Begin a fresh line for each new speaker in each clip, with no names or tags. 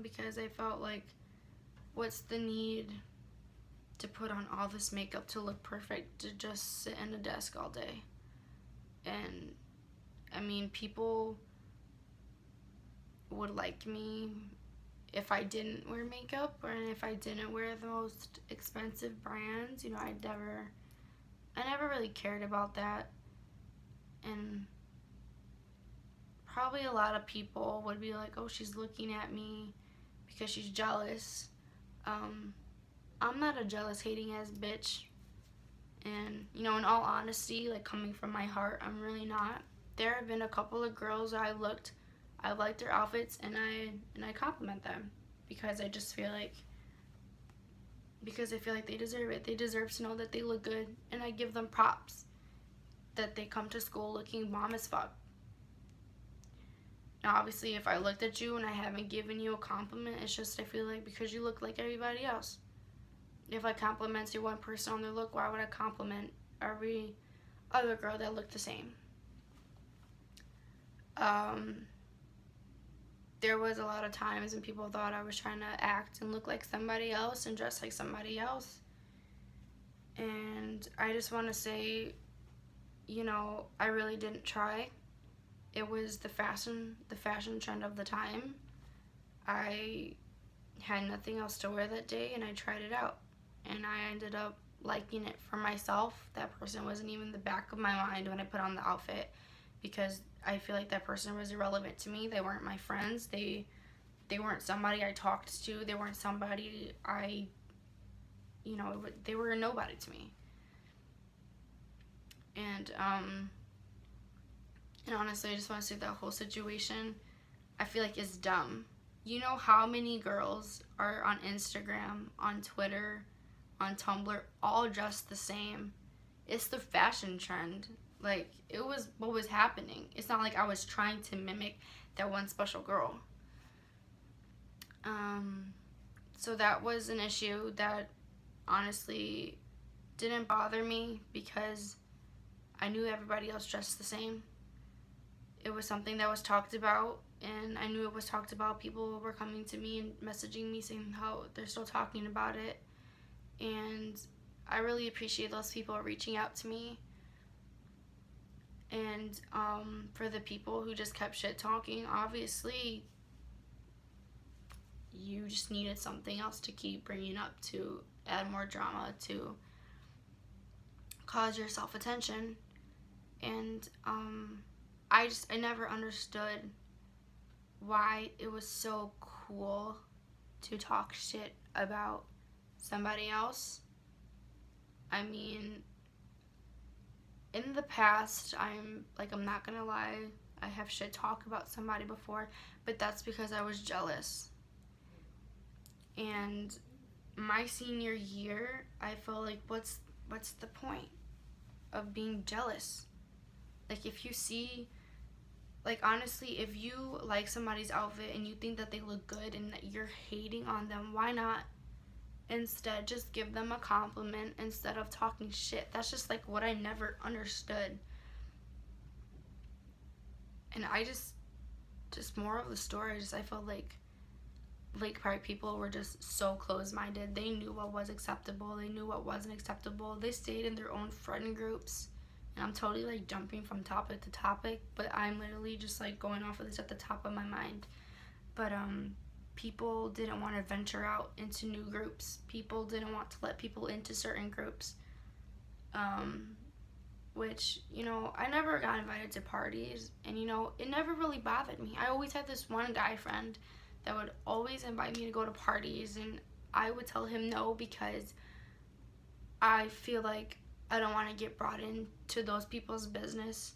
because I felt like, what's the need to put on all this makeup to look perfect, to just sit in a desk all day? And I mean, people would like me if I didn't wear makeup, or if I didn't wear the most expensive brands. You know, I never really cared about that. And probably a lot of people would be like, oh, she's looking at me because she's jealous. I'm not a jealous, hating ass bitch. And, you know, in all honesty, like, coming from my heart, I'm really not. There have been a couple of girls I liked their outfits, and I compliment them because I just feel like, they deserve it. They deserve to know that they look good, and I give them props that they come to school looking bomb as fuck. Now, obviously, if I looked at you and I haven't given you a compliment, it's just, I feel like, because you look like everybody else. If I complimented one person on their look, why would I compliment every other girl that looked the same? There was a lot of times when people thought I was trying to act and look like somebody else and dress like somebody else. And I just want to say, you know, I really didn't try. It was the fashion trend of the time. I had nothing else to wear that day, and I tried it out. And I ended up liking it for myself. That person wasn't even in the back of my mind when I put on the outfit, because I feel like that person was irrelevant to me. They weren't my friends. They weren't somebody I talked to. They weren't somebody they were a nobody to me. And honestly, I just want to say that whole situation, I feel like, is dumb. You know how many girls are on Instagram, on Twitter, on Tumblr, all dressed the same? It's the fashion trend. Like, it was what was happening. It's not like I was trying to mimic that one special girl. So that was an issue that honestly didn't bother me, because I knew everybody else dressed the same. It was something that was talked about, and I knew it was talked about. People were coming to me and messaging me saying how they're still talking about it. And I really appreciate those people reaching out to me. And for the people who just kept shit talking, obviously you just needed something else to keep bringing up, to add more drama, to cause yourself attention. And I never understood why it was so cool to talk shit about somebody else. I mean, in the past, I'm not gonna lie, I have shit talk about somebody before, but that's because I was jealous. And my senior year, I felt like, what's the point of being jealous? Like, if you see, like, honestly, if you like somebody's outfit and you think that they look good and that you're hating on them, why not instead just give them a compliment instead of talking shit? That's just, like, what I never understood. And I just more of the story, I felt like Lake Park people were just so close-minded. They knew what was acceptable. They knew what wasn't acceptable. They stayed in their own friend groups. And I'm totally, like, jumping from topic to topic, but I'm literally just, like, going off of this at the top of my mind. But people didn't want to venture out into new groups. People didn't want to let people into certain groups. Which, you know, I never got invited to parties, and, you know, it never really bothered me. I always had this one guy friend that would always invite me to go to parties, and I would tell him no, because I feel like I don't want to get brought into those people's business.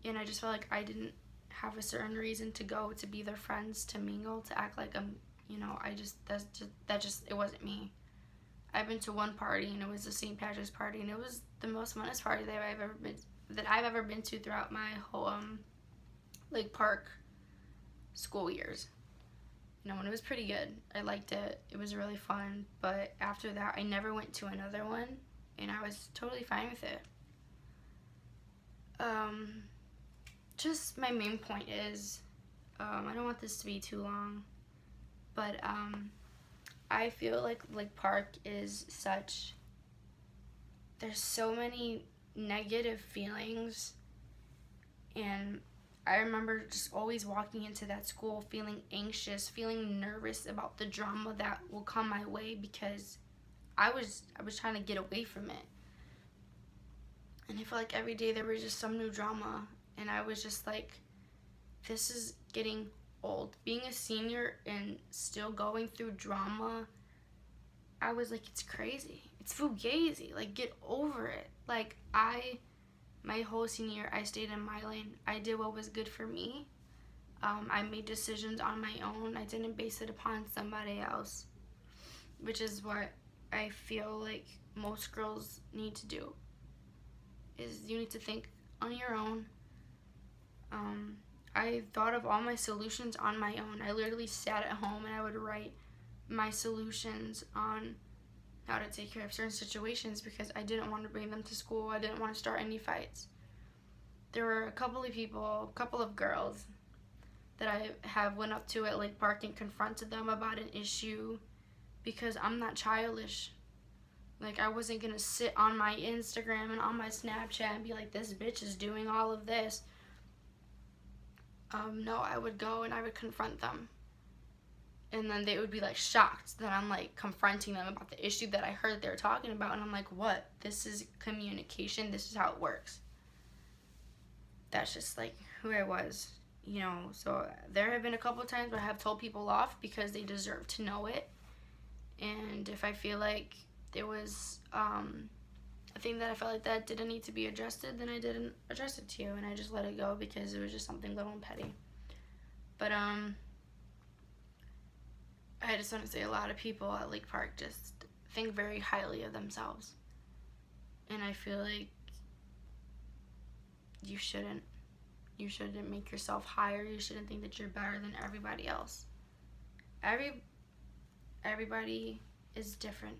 And I just felt like I didn't have a certain reason to go, to be their friends, to mingle, to act like I'm, you know, it wasn't me. I've been to one party, and it was the St. Patrick's party, and it was the most funnest party that I've ever been to throughout my whole Lake Park school years. You know, and it was pretty good. I liked it. It was really fun. But after that, I never went to another one, and I was totally fine with it. Just my main point is, I don't want this to be too long. But I feel like Lake Park is such, there's so many negative feelings, and I remember just always walking into that school feeling anxious, feeling nervous about the drama that will come my way, because I was trying to get away from it. And I felt like every day there was just some new drama, and I was just like, this is getting old. Being a senior and still going through drama, I was like, it's crazy. It's fugazi. Like, get over it. Like, my whole senior year, I stayed in my lane. I did what was good for me. I made decisions on my own. I didn't base it upon somebody else, which is what I feel like most girls need to do, is you need to think on your own. I thought of all my solutions on my own. I literally sat at home and I would write my solutions on how to take care of certain situations, because I didn't want to bring them to school. I didn't want to start any fights. There were a couple of girls that I have went up to at Lake Park and confronted them about an issue, because I'm not childish. Like, I wasn't gonna sit on my Instagram and on my Snapchat and be like, this bitch is doing all of this. No, I would go and I would confront them. And then they would be like shocked that I'm like confronting them about the issue that I heard they were talking about. And I'm like, what? This is communication. This is how it works. That's just like who I was, you know. So there have been a couple of times where I have told people off because they deserve to know it. And if I feel like there was a thing that I felt like that didn't need to be adjusted, then I didn't address it to you, and I just let it go because it was just something little and petty. But I just want to say, a lot of people at Lake Park just think very highly of themselves, and I feel like you shouldn't. You shouldn't make yourself higher. You shouldn't think that you're better than everybody else. Everybody is different.